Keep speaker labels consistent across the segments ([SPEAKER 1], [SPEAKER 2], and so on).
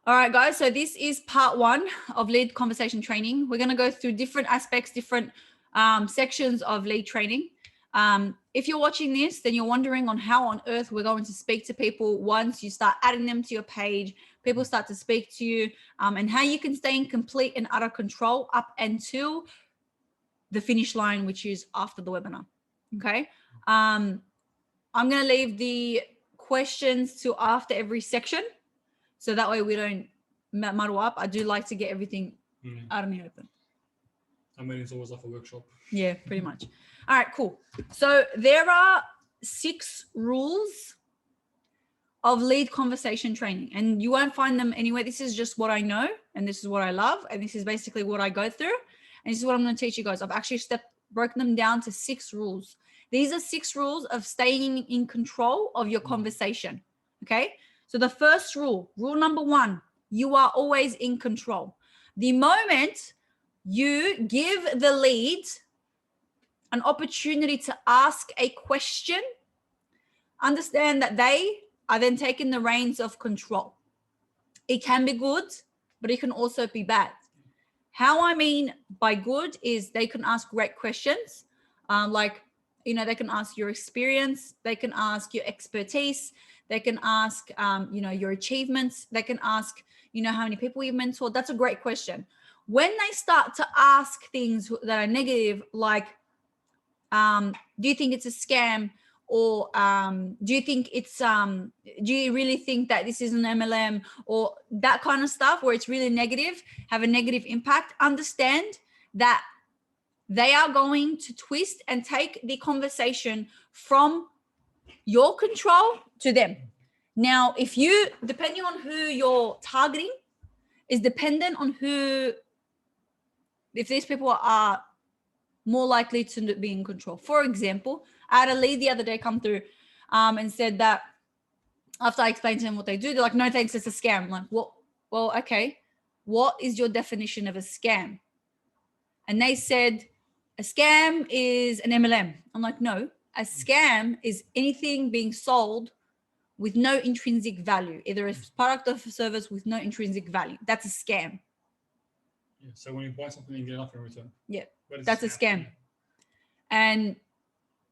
[SPEAKER 1] All right, guys. So this is part 1 of lead conversation training. We're going to go through different aspects, different sections of lead training. If you're watching this, then you're wondering on how on earth we're going to speak to people once you start adding them to your page, people start to speak to you, and how you can stay in complete and utter control up until the finish line, which is after the webinar. Okay. I'm going to leave the questions to after every section, so that way we don't muddle up. I do like to get everything out in the open.
[SPEAKER 2] I mean, it's always like a workshop.
[SPEAKER 1] Yeah, pretty much. All right, cool. So there are 6 rules of lead conversation training, and you won't find them anywhere. This is just what I know, and this is what I love, and this is basically what I go through, and this is what I'm going to teach you guys. I've actually broken them down to 6 rules. These are 6 rules of staying in control of your conversation. Okay. So the first rule number 1, you are always in control. The moment you give the lead an opportunity to ask a question, understand that they are then taking the reins of control. It can be good, but it can also be bad. How I mean by good is they can ask great questions, they can ask your experience, they can ask your expertise, they can ask, your achievements, they can ask, how many people you've mentored. That's a great question. When they start to ask things that are negative, like, do you think it's a scam? Or do you think it's, do you really think that this is an MLM, or that kind of stuff where it's really negative, have a negative impact? Understand that they are going to twist and take the conversation from your control to them. Now, depending on who you're targeting, is dependent on if these people are more likely to be in control. For example, I had a lead the other day come through and said that after I explained to them what they do, they're like, no, thanks, it's a scam. I'm like, well, okay. What is your definition of a scam? And they said, a scam is an MLM. I'm like, no, a scam is anything being sold with no intrinsic value, either a product or a service with no intrinsic value. That's a scam.
[SPEAKER 2] Yeah, so when you buy something, you get nothing in return.
[SPEAKER 1] Yeah, that's a scam. And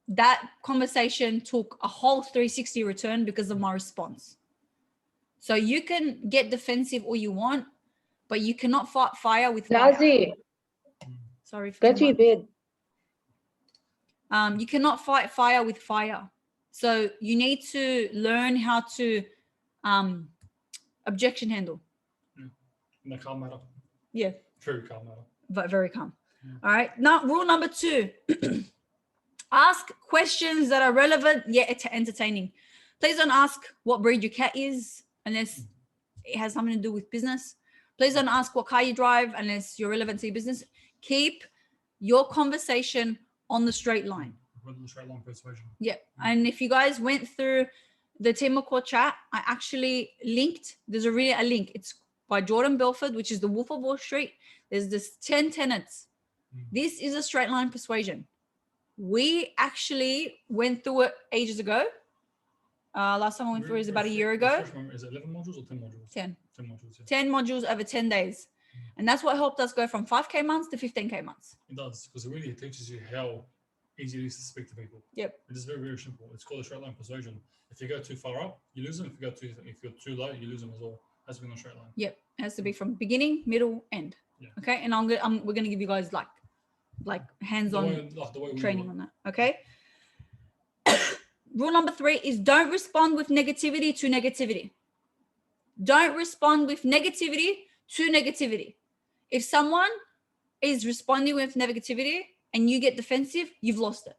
[SPEAKER 1] that conversation took a whole 360 return because of my response. So you can get defensive all you want, but you cannot fight fire with fire. Sorry for
[SPEAKER 3] Get you bid.
[SPEAKER 1] You cannot fight fire with fire. So you need to learn how to objection handle.
[SPEAKER 2] In a calm manner.
[SPEAKER 1] Yeah.
[SPEAKER 2] Very calm manner.
[SPEAKER 1] But very calm. Yeah. All right. Now, rule number 2. Ask questions that are relevant yet entertaining. Please don't ask what breed your cat is unless it has something to do with business. Please don't ask what car you drive unless you're relevant to your business. Keep your conversation on the straight line.
[SPEAKER 2] The straight line persuasion.
[SPEAKER 1] Yeah. And if you guys went through the Team Core chat, I actually linked, there's a link. It's by Jordan Belford, which is the Wolf of Wall Street. There's this 10 tenets. This is a straight line persuasion. We actually went through it ages ago. Last time I went through it was about a year ago.
[SPEAKER 2] Is it 11 modules or 10 modules?
[SPEAKER 1] 10.
[SPEAKER 2] 10 modules, yeah.
[SPEAKER 1] 10 modules over 10 days. And that's what helped us go from 5K months to 15K months.
[SPEAKER 2] It does, because it really teaches you how easy it is to speak to people.
[SPEAKER 1] Yep.
[SPEAKER 2] It is very, very simple. It's called a straight line persuasion. If you go too far up, you lose them. If you're too low, you lose them as well. It has to be on a straight line.
[SPEAKER 1] Yep. It has to be from beginning, middle, end.
[SPEAKER 2] Yeah.
[SPEAKER 1] Okay. And we're going to give you guys like hands-on training on that. Okay. Rule number 3 is don't respond with negativity to negativity. Don't respond with negativity to negativity. If someone is responding with negativity and you get defensive, you've lost it.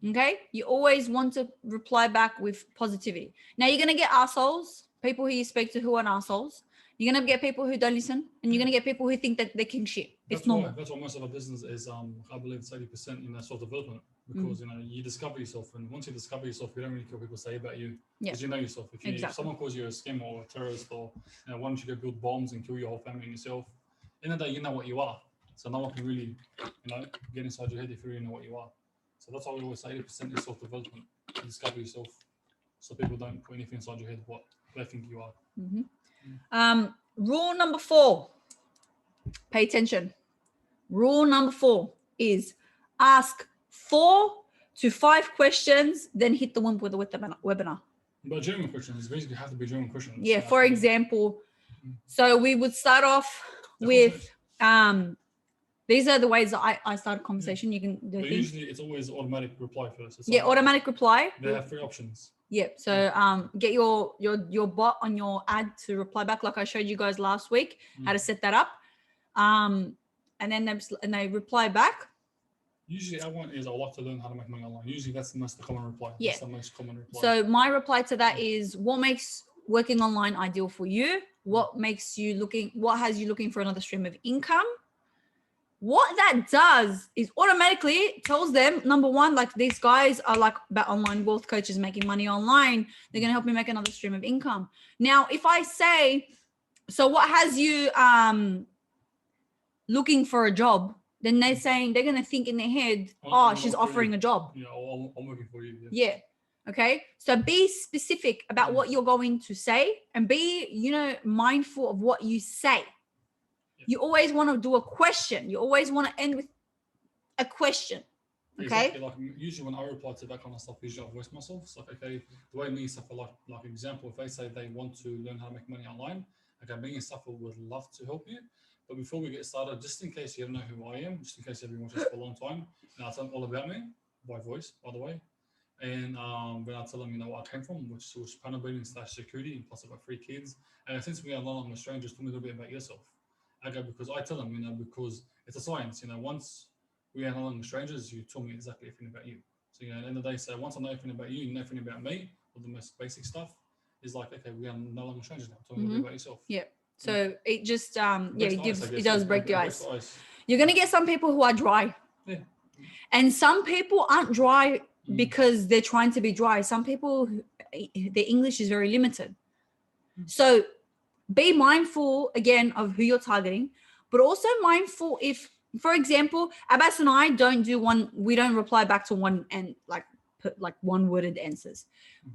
[SPEAKER 1] Okay? You always want to reply back with positivity. Now, you're going to get assholes, people who you speak to who are assholes. You're going to get people who don't listen, and you're going to get people who think that they can shit. It's normal.
[SPEAKER 2] That's why most of our business is, I believe, it's 80% in that self-development, because you discover yourself, and once you discover yourself, you don't really care what people say about you, because you know yourself. If someone calls you a scammer or a terrorist, or why don't you go build bombs and kill your whole family and yourself? In the day, you know what you are, so no one can really, get inside your head if you really know what you are. So that's why we always say 80% is self-development. You discover yourself. so people don't put anything inside your head what they think you are.
[SPEAKER 1] Rule number 4, pay attention. Rule number 4 is ask 4 to 5 questions, then hit the wimp with the webinar.
[SPEAKER 2] But genuine questions basically have to be genuine questions.
[SPEAKER 1] Yeah, for example, so we would start off with these are the ways that I start a conversation. You can do things.
[SPEAKER 2] Usually it's always automatic reply first. It's
[SPEAKER 1] automatic reply.
[SPEAKER 2] They have 3 options.
[SPEAKER 1] Yeah. So get your bot on your ad to reply back, like I showed you guys last week, how to set that up. And then they reply back.
[SPEAKER 2] Usually our one is I would like to learn how to make money online. Usually that's the most common reply.
[SPEAKER 1] Yeah.
[SPEAKER 2] That's the most common reply.
[SPEAKER 1] So my reply to that is, what makes working online ideal for you? What has you looking for another stream of income? What that does is automatically tells them, number one, like these guys are like about online wealth coaches making money online. They're going to help me make another stream of income. Now, if I say, so what has you looking for a job? Then they're going to think in their head, she's offering a job.
[SPEAKER 2] Yeah, I'm looking for you.
[SPEAKER 1] Yeah. Okay. So be specific about what you're going to say and be, mindful of what you say. You always want to do a question. You always want to end with a question. Okay.
[SPEAKER 2] Exactly. Like usually when I reply to that kind of stuff, usually I voice myself. It's like, okay, the way me and Safa, like example, if they say they want to learn how to make money online, okay, me and Safa would love to help you. But before we get started, just in case you don't know who I am, just in case you've been watching this for a long time, and I'll tell them all about me by voice, by the way. And when I tell them, where I came from, which was panel beating / security, and plus I've got 3 kids. And since we are no longer strangers, tell me a little bit about yourself. Okay, because I tell them, because it's a science, once we are no longer strangers, you tell me exactly everything about you. So, at the end of the day, so once I know everything about you know everything about me, or the most basic stuff, is like, okay, we are no longer strangers now. Tell me a little bit about yourself.
[SPEAKER 1] Yeah. So it just, it does break the ice. You're going to get some people who are dry.
[SPEAKER 2] Yeah.
[SPEAKER 1] And some people aren't dry because they're trying to be dry. Some people, their English is very limited. So be mindful again of who you're targeting, but also mindful if, for example, Abbas and I we don't reply back to one and put one worded answers.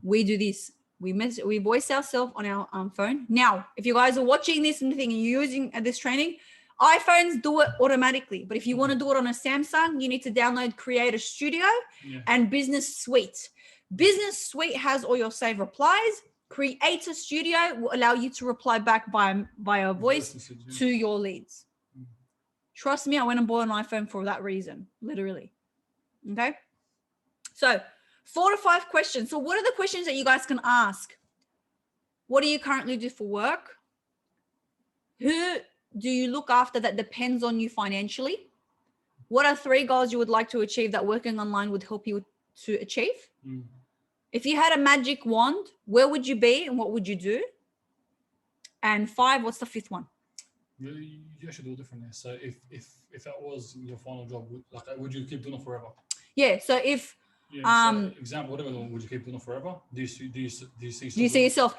[SPEAKER 1] We do this. We voice ourselves on our phone. Now, if you guys are watching this and you're using this training, iPhones do it automatically. But if you want to do it on a Samsung, you need to download Creator Studio and Business Suite. Business Suite has all your saved replies. Creator Studio will allow you to reply back via voice to your leads. Trust me, I went and bought an iPhone for that reason, literally. Okay. So 4 to 5 questions. So what are the questions that you guys can ask? What do you currently do for work? Who do you look after that depends on you financially? What are 3 goals you would like to achieve that working online would help you to achieve? If you had a magic wand, where would you be and what would you do? And 5, what's the 5th one?
[SPEAKER 2] You actually do it differently. So if that was your final job, would you keep doing it forever?
[SPEAKER 1] Yeah. So if
[SPEAKER 2] example, whatever, would you keep doing it forever? Do you see
[SPEAKER 1] yourself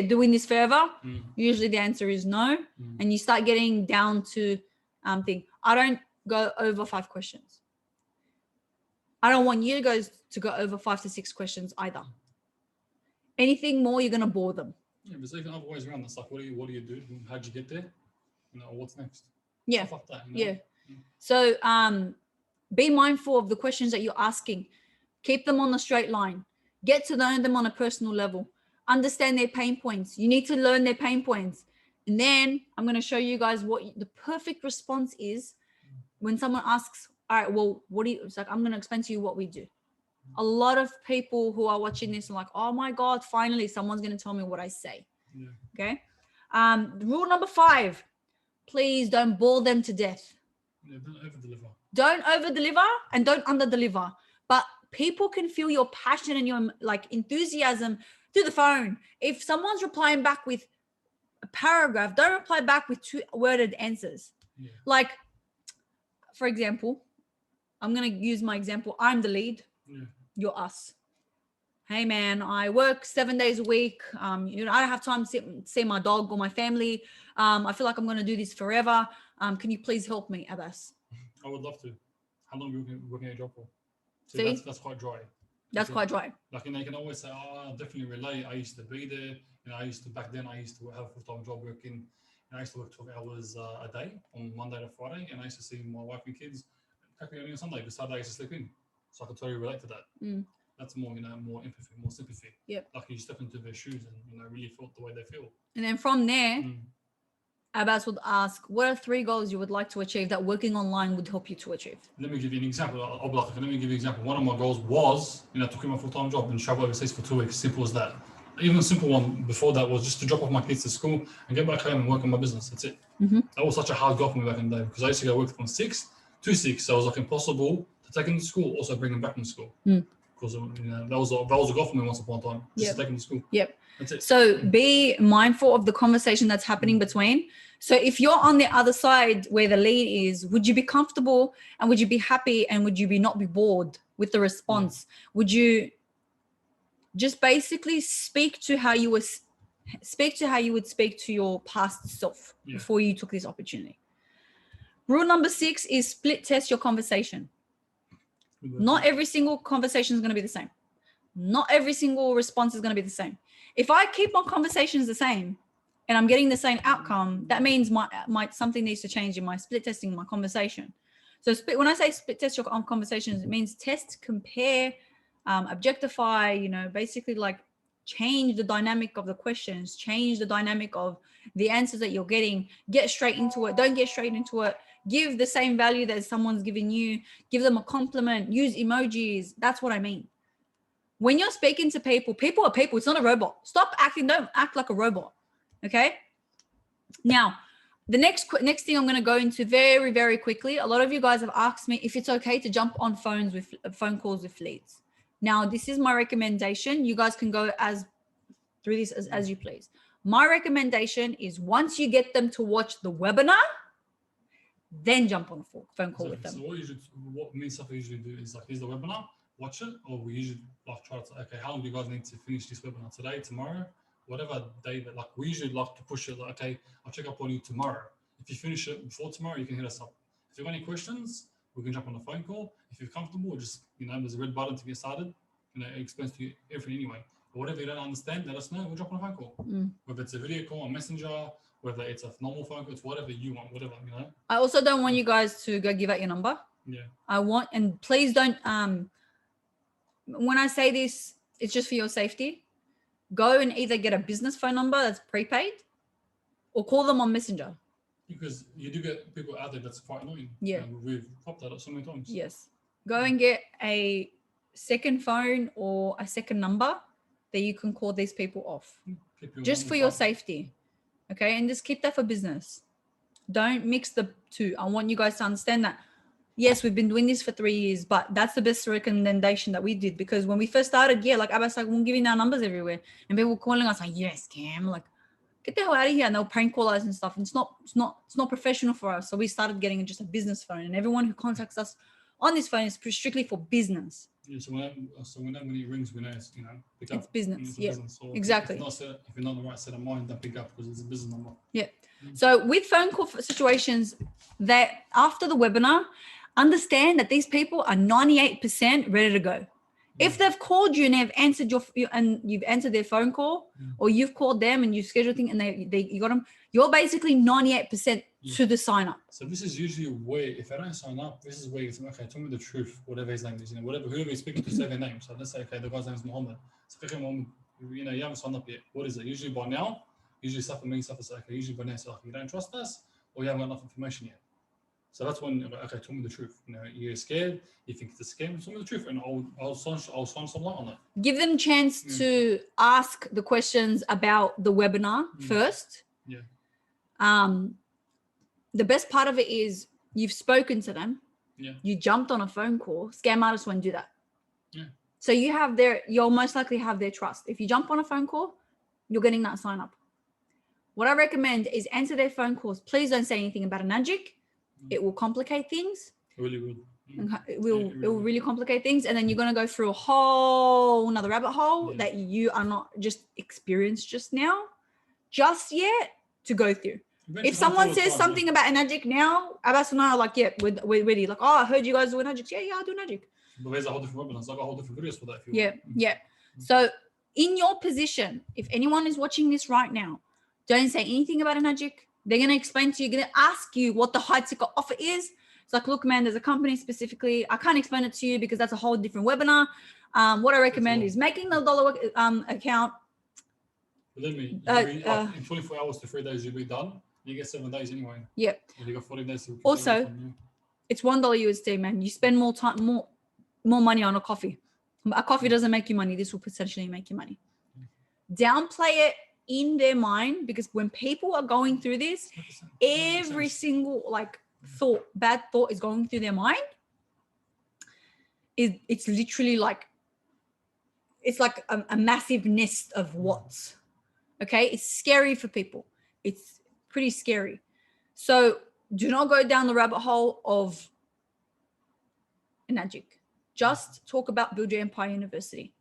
[SPEAKER 1] doing this forever? Usually the answer is no. And you start getting down to I don't go over 5 questions. I don't want you guys to go over 5 to 6 questions either. Anything more, you're gonna bore them.
[SPEAKER 2] Yeah, but there's even other ways around this. Like, what do you do? How'd you get there? What's next?
[SPEAKER 1] Yeah.
[SPEAKER 2] Stuff like that,
[SPEAKER 1] Yeah. So be mindful of the questions that you're asking. Keep them on the straight line. Get to know them on a personal level. Understand their pain points. You need to learn their pain points. And then I'm going to show you guys what the perfect response is when someone asks, all right, well, it's like, I'm going to explain to you what we do. A lot of people who are watching this are like, oh my God, finally someone's going to tell me what I say.
[SPEAKER 2] Yeah.
[SPEAKER 1] Okay. Rule number 5, please don't bore them to death.
[SPEAKER 2] Yeah, don't over-deliver.
[SPEAKER 1] Don't over-deliver and don't under-deliver. But people can feel your passion and your enthusiasm through the phone. If someone's replying back with a paragraph, don't reply back with 2-worded answers.
[SPEAKER 2] Yeah.
[SPEAKER 1] Like, for example, I'm going to use my example. I'm the lead.
[SPEAKER 2] Yeah.
[SPEAKER 1] You're us. Hey man, I work 7 days a week. I don't have time to see my dog or my family. I feel like I'm going to do this forever. Can you please help me, Abbas?
[SPEAKER 2] I would love to. How long have you been working at a job for?
[SPEAKER 1] See?
[SPEAKER 2] That's quite dry.
[SPEAKER 1] That's quite dry.
[SPEAKER 2] Like, you can always say, oh, I definitely relate. I used to be there. Back then I used to have a full-time job working. I used to work 12 hours a day on Monday to Friday. And I used to see my wife and kids practically only on Sunday, because Saturday I used to sleep in. So I could totally relate to that. That's more, more empathy, more sympathy.
[SPEAKER 1] Yep.
[SPEAKER 2] Like you step into their shoes and, really felt the way they feel.
[SPEAKER 1] And then from there, Abbas would ask, what are 3 goals you would like to achieve that working online would help you to achieve?
[SPEAKER 2] Let me give you an example. Let me give you an example. One of my goals was, to quit my full-time job and travel overseas for 2 weeks. Simple as that. Even a simple one before that was just to drop off my kids to school and get back home and work on my business. That's it. That was such a hard goal for me back in the day, because I used to go work from 6 to 6. So it was like impossible to take them to school, also bring them back from school. Because that was a goal for me once upon a time, just to take them to school.
[SPEAKER 1] Yep.
[SPEAKER 2] That's it.
[SPEAKER 1] So be mindful of the conversation that's happening between. So if you're on the other side where the lead is, would you be comfortable and would you be happy and would you not be bored with the response? Would you just basically speak to how you would speak to your past self before you took this opportunity? Rule number 6 is split test your conversation. Not every single conversation is going to be the same. Not every single response is going to be the same. If I keep my conversations the same and I'm getting the same outcome, that means my something needs to change in my split testing my conversation. So when I say split test your conversations, it means test, compare, objectify, basically like change the dynamic of the questions, change the dynamic of the answers that you're getting, get straight into it. Don't get straight into it. Give the same value that someone's giving you, give them a compliment, use emojis. That's what I mean. When you're speaking to people, people are people. It's not a robot. Don't act like a robot. Okay. Now, the next thing I'm going to go into very, very quickly. A lot of you guys have asked me if it's okay to jump on phone calls with leads. Now, this is my recommendation. You guys can go through this as you please. My recommendation is once you get them to watch the webinar, then jump on a phone call with them.
[SPEAKER 2] So what me and Safa usually do is like, here's the webinar, watch it, or we usually like try to, okay, how long do you guys need to finish this webinar? Today, tomorrow, whatever day that, like, we usually like to push it, like, okay, I'll check up on you tomorrow. If you finish it before tomorrow, you can hit us up. If you've got any questions, we can jump on a phone call. If you're comfortable, just, there's a red button to get started. It explains to you everything anyway. But whatever you don't understand, let us know. We'll jump on a phone call. Whether it's a video call on Messenger, whether it's a normal phone call, it's whatever you want, whatever,
[SPEAKER 1] I also don't want you guys to go give out your number.
[SPEAKER 2] Yeah.
[SPEAKER 1] And please don't, when I say this, it's just for your safety. Go and either get a business phone number that's prepaid or call them on Messenger.
[SPEAKER 2] Because you do get people out there that's quite annoying.
[SPEAKER 1] Yeah.
[SPEAKER 2] We've popped that up so many times.
[SPEAKER 1] Yes. Go and get a second phone or a second number that you can call these people off. Just for your safety. Okay. And just keep that for business. Don't mix the two. I want you guys to understand that. Yes, we've been doing this for 3 years, but that's the best recommendation that we did, because when we first started, like Abbas, like, we're giving our numbers everywhere and people were calling us like, yes, scam, like, get the hell out of here. And they'll prank call us and stuff. And it's not professional for us. So we started getting just a business phone, and everyone who contacts us on this phone is strictly for business.
[SPEAKER 2] Yeah, so when it rings, we know it's, pick up.
[SPEAKER 1] It's business.
[SPEAKER 2] It's
[SPEAKER 1] yeah,
[SPEAKER 2] business. So
[SPEAKER 1] exactly.
[SPEAKER 2] If you're not in the right set of mind, don't pick up, because it's a business number.
[SPEAKER 1] Yeah. So with phone call situations, that after the webinar, understand that these people are 98% ready to go. If they've called you and they've answered you've answered their phone call, or you've called them and you've scheduled things and you got them, you're basically 98% to the sign up.
[SPEAKER 2] So this is usually where, if I don't sign up, this is where you think, okay, tell me the truth, whatever his name is, whoever you're speaking to, say their name. So let's say, okay, the guy's name is Mohammed. So okay, Mohammed, you haven't signed up yet. What is it? Usually by now, stuff for me, stuff is okay. Usually by now, so like, you don't trust us, or you haven't got enough information yet. So that's when, okay, tell me the truth. You're scared, you think it's a scam, tell me the truth, and I'll shine some light on that.
[SPEAKER 1] Give them a chance to ask the questions about the webinar first.
[SPEAKER 2] Yeah.
[SPEAKER 1] The best part of it is you've spoken to them.
[SPEAKER 2] Yeah.
[SPEAKER 1] You jumped on a phone call. Scam artists won't do that.
[SPEAKER 2] Yeah.
[SPEAKER 1] So you'll most likely have their trust. If you jump on a phone call, you're getting that sign up. What I recommend is answer their phone calls. Please don't say anything about a magic. It will complicate things.
[SPEAKER 2] It really will.
[SPEAKER 1] It will really complicate things. And then you're going to go through a whole another rabbit hole that you are not just experienced just yet to go through. If someone says something about a magic now, Abbas and I are like, yeah, we're ready. Like, oh, I heard you guys do a magic. Yeah, I do magic.
[SPEAKER 2] But there's a whole different webinars. I've got whole different videos for that. If you want.
[SPEAKER 1] Yeah. So in your position, if anyone is watching this right now, don't say anything about a Najik. They're going to explain to you, going to ask you what the high ticket offer is. It's like, look, man, there's a company specifically. I can't explain it to you because that's a whole different webinar. What I recommend is making the dollar account.
[SPEAKER 2] Believe me, in 24 hours to 3 days, you'll be done. You get 7 days anyway.
[SPEAKER 1] Yeah.
[SPEAKER 2] You got 40 days.
[SPEAKER 1] Also, it's $1 USD, man. You spend more time, more money on a coffee. A coffee doesn't make you money. This will potentially make you money. Downplay it in their mind, because when people are going through this, every single bad thought is going through their mind. It's literally like, it's like a massive nest of what's. Okay, it's scary for people. It's pretty scary. So do not go down the rabbit hole of Najik. Just talk about Build Your Empire University.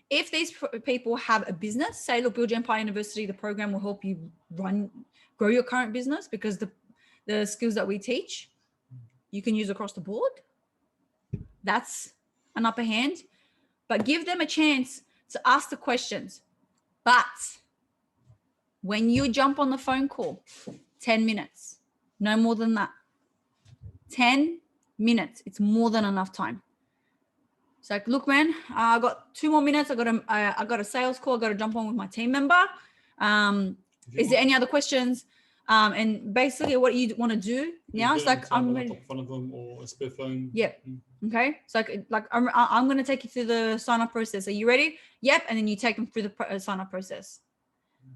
[SPEAKER 1] If these people have a business, say, look, Build Your Empire University, the program will help you grow your current business, because the skills that we teach, you can use across the board. That's an upper hand. But give them a chance to ask the questions. But when you jump on the phone call, 10 minutes, no more than that. 10 minutes, it's more than enough time. It's like, look, man, I got 2 more minutes. I got a sales call. I got to jump on with my team member. Is there any other questions? And basically what you want to do now, it's like, I'm ready.
[SPEAKER 2] In front of them or a spare phone.
[SPEAKER 1] Yep. Okay. So I'm going to take you through the sign up process. Are you ready? Yep. And then you take them through the sign up process.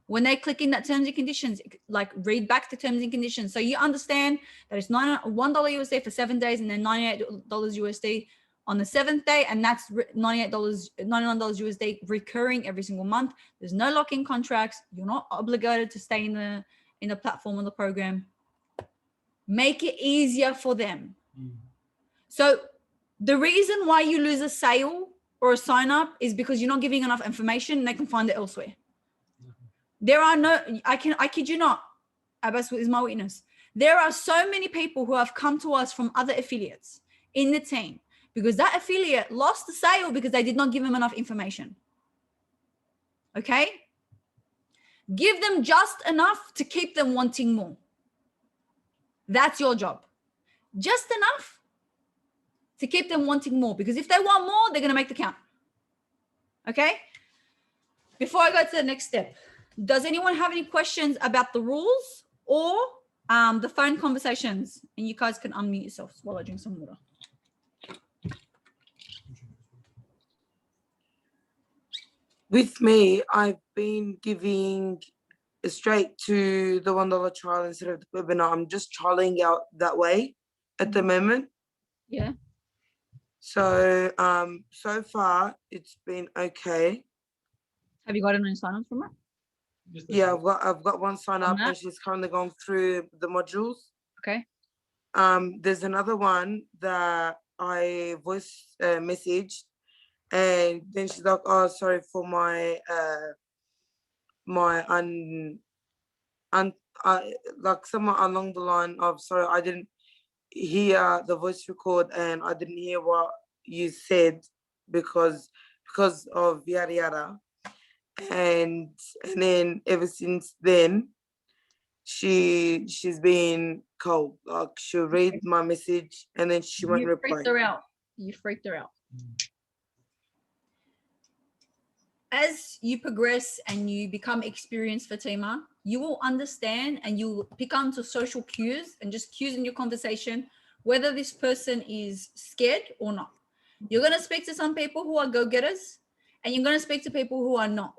[SPEAKER 1] When they click in that terms and conditions, like read back the terms and conditions. So you understand that it's $1 USD for 7 days, and then $98 USD on the 7th day. And that's $99 USD recurring every single month. There's no lock-in contracts. You're not obligated to stay in the platform or the program. Make it easier for them. So the reason why you lose a sale or a sign up is because you're not giving enough information, and they can find it elsewhere. There are I kid you not, Abbas is my witness. There are so many people who have come to us from other affiliates in the team, because that affiliate lost the sale because they did not give them enough information. Okay? Give them just enough to keep them wanting more. That's your job. Just enough to keep them wanting more, because if they want more, they're going to make the count. Okay? Before I go to the next step, does anyone have any questions about the rules or the phone conversations? And you guys can unmute yourselves while I drink some water.
[SPEAKER 3] With me, I've been giving straight to the $1 trial instead of the webinar. I'm just trialing out that way at the moment.
[SPEAKER 1] Yeah.
[SPEAKER 3] So so far it's been okay.
[SPEAKER 1] Have you got any sign-ups from it?
[SPEAKER 3] Yeah, I've got one sign up, and she's currently going through the modules.
[SPEAKER 1] Okay.
[SPEAKER 3] There's another one that I voice messaged, and then she's like, "Oh, sorry for my like someone along the line of, sorry, I didn't hear the voice record, and I didn't hear what you said because of yada yada." And then ever since then, she's been cold. Like, she'll read my message and then she won't reply.
[SPEAKER 1] You freaked her out. As you progress and you become experienced, Fatima, you will understand and you'll pick onto social cues and just cues in your conversation, whether this person is scared or not. You're going to speak to some people who are go-getters, and you're going to speak to people who are not.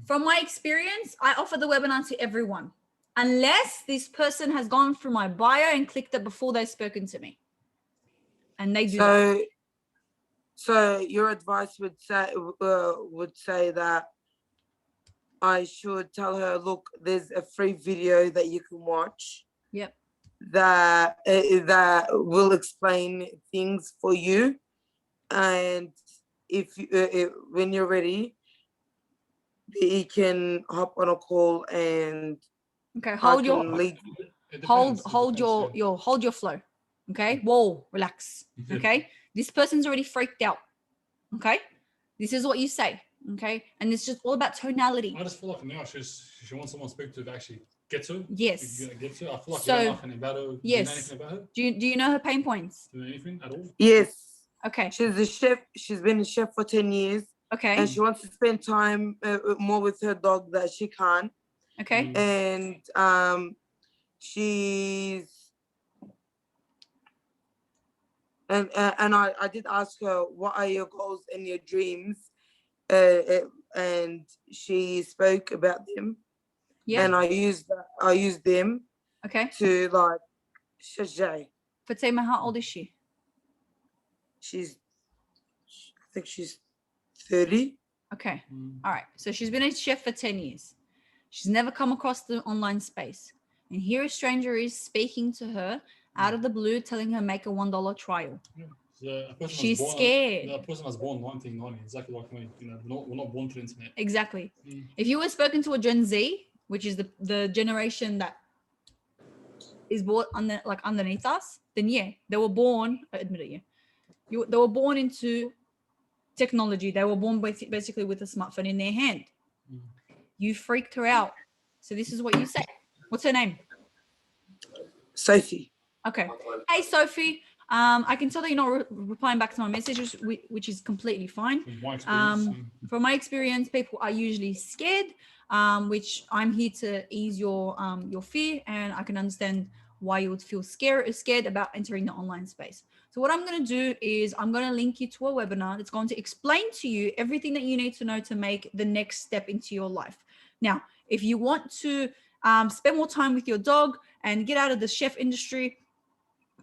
[SPEAKER 1] From my experience, I offer the webinar to everyone, unless this person has gone through my bio and clicked it before they've spoken to me. And they do that.
[SPEAKER 3] So your advice would say that I should tell her, look, there's a free video that you can watch.
[SPEAKER 1] Yep.
[SPEAKER 3] That will explain things for you, and if you, when you're ready, you can hop on a call and hold your flow. Okay, whoa, relax. Okay,
[SPEAKER 1] This person's already freaked out. Okay. This is what you say. Okay. And it's just all about tonality.
[SPEAKER 2] I just feel like now she wants someone to speak to actually get to.
[SPEAKER 1] Yes.
[SPEAKER 2] Get to. I feel like
[SPEAKER 1] So,
[SPEAKER 2] you don't know anything about her.
[SPEAKER 1] Yes.
[SPEAKER 2] Do you know anything about her?
[SPEAKER 1] Do you know her pain points?
[SPEAKER 2] Do you know anything at all?
[SPEAKER 3] Yes.
[SPEAKER 1] Okay.
[SPEAKER 3] She's a chef. She's been a chef for 10 years.
[SPEAKER 1] Okay.
[SPEAKER 3] And she wants to spend time more with her dog that she can't.
[SPEAKER 1] Okay.
[SPEAKER 3] And she's and I did ask her, what are your goals and your dreams? And she spoke about them. Yeah. And I used them.
[SPEAKER 1] Okay.
[SPEAKER 3] To like Shajay.
[SPEAKER 1] Fatima, how old is she?
[SPEAKER 3] I think she's 30.
[SPEAKER 1] Okay. All right. So she's been a chef for 10 years. She's never come across the online space. And here a stranger is speaking to her out of the blue, telling her make a $1 trial.
[SPEAKER 2] Yeah. So
[SPEAKER 1] she's scared.
[SPEAKER 2] The person was born 1990, exactly like me. You know, we're not born to the internet.
[SPEAKER 1] Exactly. If you were spoken to a Gen Z, which is the generation that is born underneath us, then yeah, they were born. Admit it, yeah. They were born into technology. They were born basically with a smartphone in their hand. You freaked her out. So this is what you say. What's her name?
[SPEAKER 3] Sophie.
[SPEAKER 1] Okay. Hey, Sophie. I can tell that you're not replying back to my messages, which is completely fine. From my experience, people are usually scared, which I'm here to ease your fear, and I can understand why you would feel scared about entering the online space. So what I'm going to do is I'm going to link you to a webinar that's going to explain to you everything that you need to know to make the next step into your life. Now, if you want to spend more time with your dog and get out of the chef industry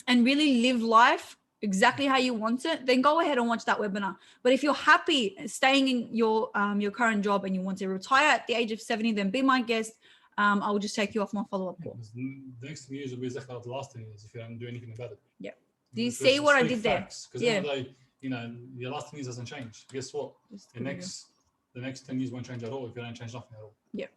[SPEAKER 1] and really live life exactly how you want it, then go ahead and watch that webinar. But if you're happy staying in your current job and you want to retire at the age of 70, then be my guest. I will just take you off my follow-up call.
[SPEAKER 2] The next 10 years will be exactly like the last 10 years if you don't do anything about it.
[SPEAKER 1] Yeah. Do you see what I did there?
[SPEAKER 2] Because yeah. The day, you know, your last 10 years doesn't change. Guess what? The next 10 years won't change at all if you don't change nothing at all.
[SPEAKER 1] Yeah.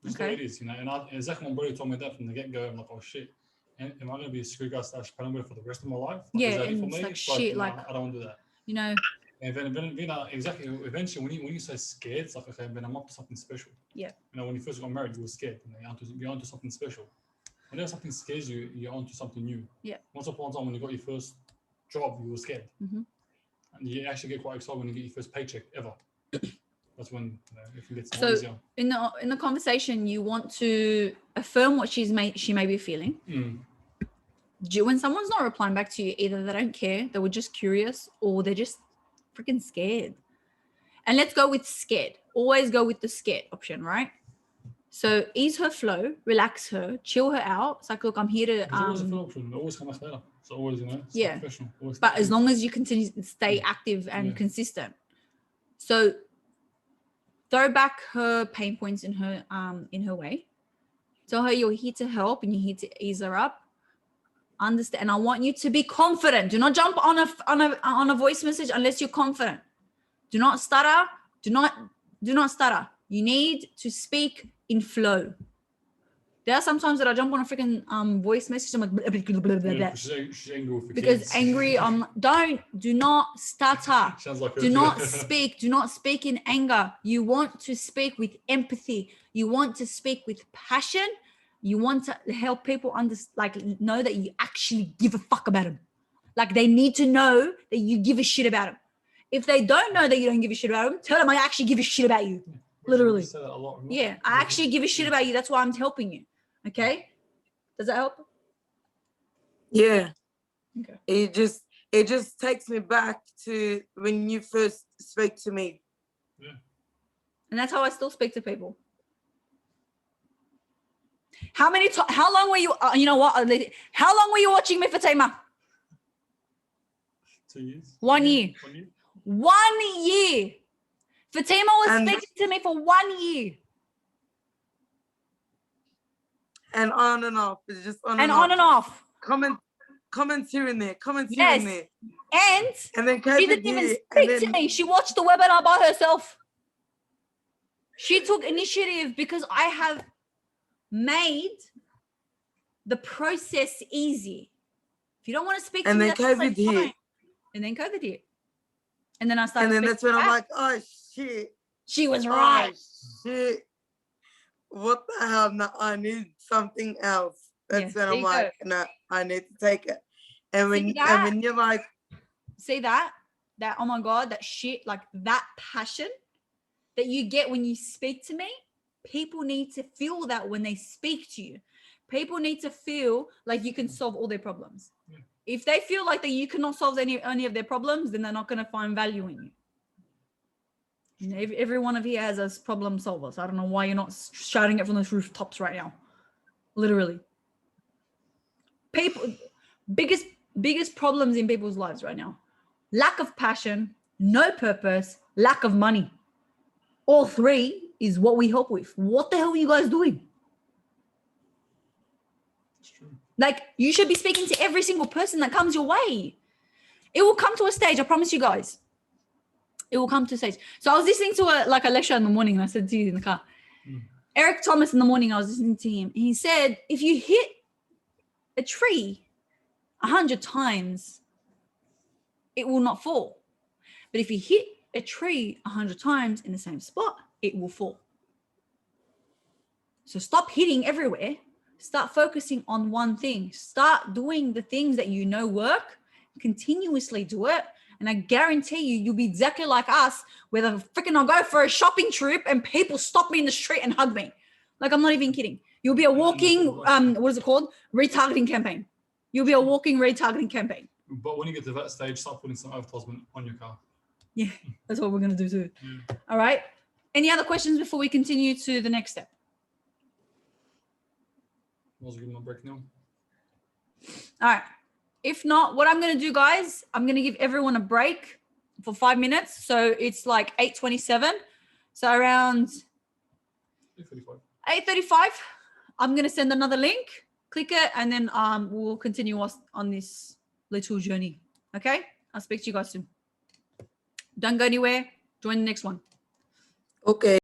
[SPEAKER 2] Just the way it is, you know. And exactly when Brody told me that from the get-go, I'm like, oh shit. Am I going to be a screw guy / paranoid for the rest of my life? Like,
[SPEAKER 1] yeah,
[SPEAKER 2] is that
[SPEAKER 1] and
[SPEAKER 2] for
[SPEAKER 1] it's
[SPEAKER 2] me?
[SPEAKER 1] like shit. Like,
[SPEAKER 2] I don't want to do that.
[SPEAKER 1] You know.
[SPEAKER 2] And then exactly. Eventually, when you say scared, it's like, okay, then I'm up to something special.
[SPEAKER 1] Yeah.
[SPEAKER 2] You know, when you first got married, you were scared. You know, you're onto something special. Whenever something scares you, you're onto something new.
[SPEAKER 1] Yeah.
[SPEAKER 2] Once upon a time, when you got your first job, you were scared.
[SPEAKER 1] Mm-hmm.
[SPEAKER 2] And you actually get quite excited when you get your first paycheck ever. That's when it gets
[SPEAKER 1] so
[SPEAKER 2] easier.
[SPEAKER 1] In the conversation, you want to affirm what she may be feeling. When someone's not replying back to you, either they don't care, they were just curious, or they're just freaking scared. And let's go with scared. Always go with the scared option, right? So ease her flow, relax her, chill her out. It's like, look, I'm here to.
[SPEAKER 2] There's always a flow option. Always come back later. So always, you know.
[SPEAKER 1] Yeah.
[SPEAKER 2] Professional. Always
[SPEAKER 1] but as long as you continue to stay active and consistent. So throw back her pain points in her way. Tell her you're here to help and you're here to ease her up. Understand, and I want you to be confident. Do not jump on a voice message unless you're confident. Do not stutter. Do not stutter. You need to speak in flow. There are sometimes that I jump on a freaking voice message. I'm like, blah, blah, blah, blah.
[SPEAKER 2] She's angry with
[SPEAKER 1] because
[SPEAKER 2] kids.
[SPEAKER 1] angry. Do not stutter.
[SPEAKER 2] Sounds like
[SPEAKER 1] do not speak. Do not speak in anger. You want to speak with empathy. You want to speak with passion. You want to help people know that you actually give a fuck about them. Like, they need to know that you give a shit about them. If they don't know that you don't give a shit about them, tell them I actually give a shit about you. Literally.
[SPEAKER 2] Say that a lot,
[SPEAKER 1] yeah, I actually give a shit about you. That's why I'm helping you. Okay? Does that help?
[SPEAKER 3] Yeah.
[SPEAKER 1] Okay.
[SPEAKER 3] It just takes me back to when you first spoke to me.
[SPEAKER 2] Yeah.
[SPEAKER 1] And that's how I still speak to people. How long were you, you know what? How long were you watching me, Fatima?
[SPEAKER 2] 2 years.
[SPEAKER 1] 1 year.
[SPEAKER 2] 1 year.
[SPEAKER 1] 1 year. Fatima was speaking to me for 1 year.
[SPEAKER 3] And on and off. It's just on
[SPEAKER 1] and off.
[SPEAKER 3] Comments here and there. Comments here and there.
[SPEAKER 1] And
[SPEAKER 3] then
[SPEAKER 1] she didn't even speak to me. She watched the webinar by herself. She took initiative because I have made the process easy. If you don't want to speak to me, that's
[SPEAKER 3] COVID hit.
[SPEAKER 1] And then COVID hit. And then I started.
[SPEAKER 3] And then that's when I'm like, oh shit.
[SPEAKER 1] She was right.
[SPEAKER 3] Oh, shit. What the hell? No, I need something else. That's when I'm like, no, I need to take it. And when you're like,
[SPEAKER 1] see that oh my God, that shit, like that passion that you get when you speak to me, people need to feel that when they speak to you. People need to feel like you can solve all their problems.
[SPEAKER 2] Yeah.
[SPEAKER 1] If they feel like that you cannot solve any of their problems, then they're not going to find value in you. You know, every one of you has a problem solver. So I don't know why you're not shouting it from those rooftops right now. Literally. People, biggest problems in people's lives right now. Lack of passion, no purpose, lack of money. All three is what we help with. What the hell are you guys doing?
[SPEAKER 2] It's true.
[SPEAKER 1] Like, you should be speaking to every single person that comes your way. It will come to a stage, I promise you guys. It will come to a stage. So I was listening to a lecture in the morning, and I said to you in the car, Eric Thomas in the morning, I was listening to him. He said, if you hit a tree 100 times, it will not fall. But if you hit a tree 100 times in the same spot, it will fall. So stop hitting everywhere. Start focusing on one thing. Start doing the things that you know work. Continuously do it. And I guarantee you'll be exactly like us, where I'll go for a shopping trip and people stop me in the street and hug me. Like, I'm not even kidding. You'll be a walking, what is it called? Retargeting campaign. You'll be a walking retargeting campaign.
[SPEAKER 2] But when you get to that stage, start putting some advertisement on your car.
[SPEAKER 1] Yeah, that's what we're going to do too.
[SPEAKER 2] Yeah.
[SPEAKER 1] All right. Any other questions before we continue to the next step?
[SPEAKER 2] I was giving my break now.
[SPEAKER 1] All right. If not, what I'm going to do, guys, I'm going to give everyone a break for 5 minutes. So it's like 8:27. So around
[SPEAKER 2] 8:35.
[SPEAKER 1] 8:35, I'm going to send another link. Click it, and then we'll continue on this little journey. Okay? I'll speak to you guys soon. Don't go anywhere. Join the next one.
[SPEAKER 3] okay.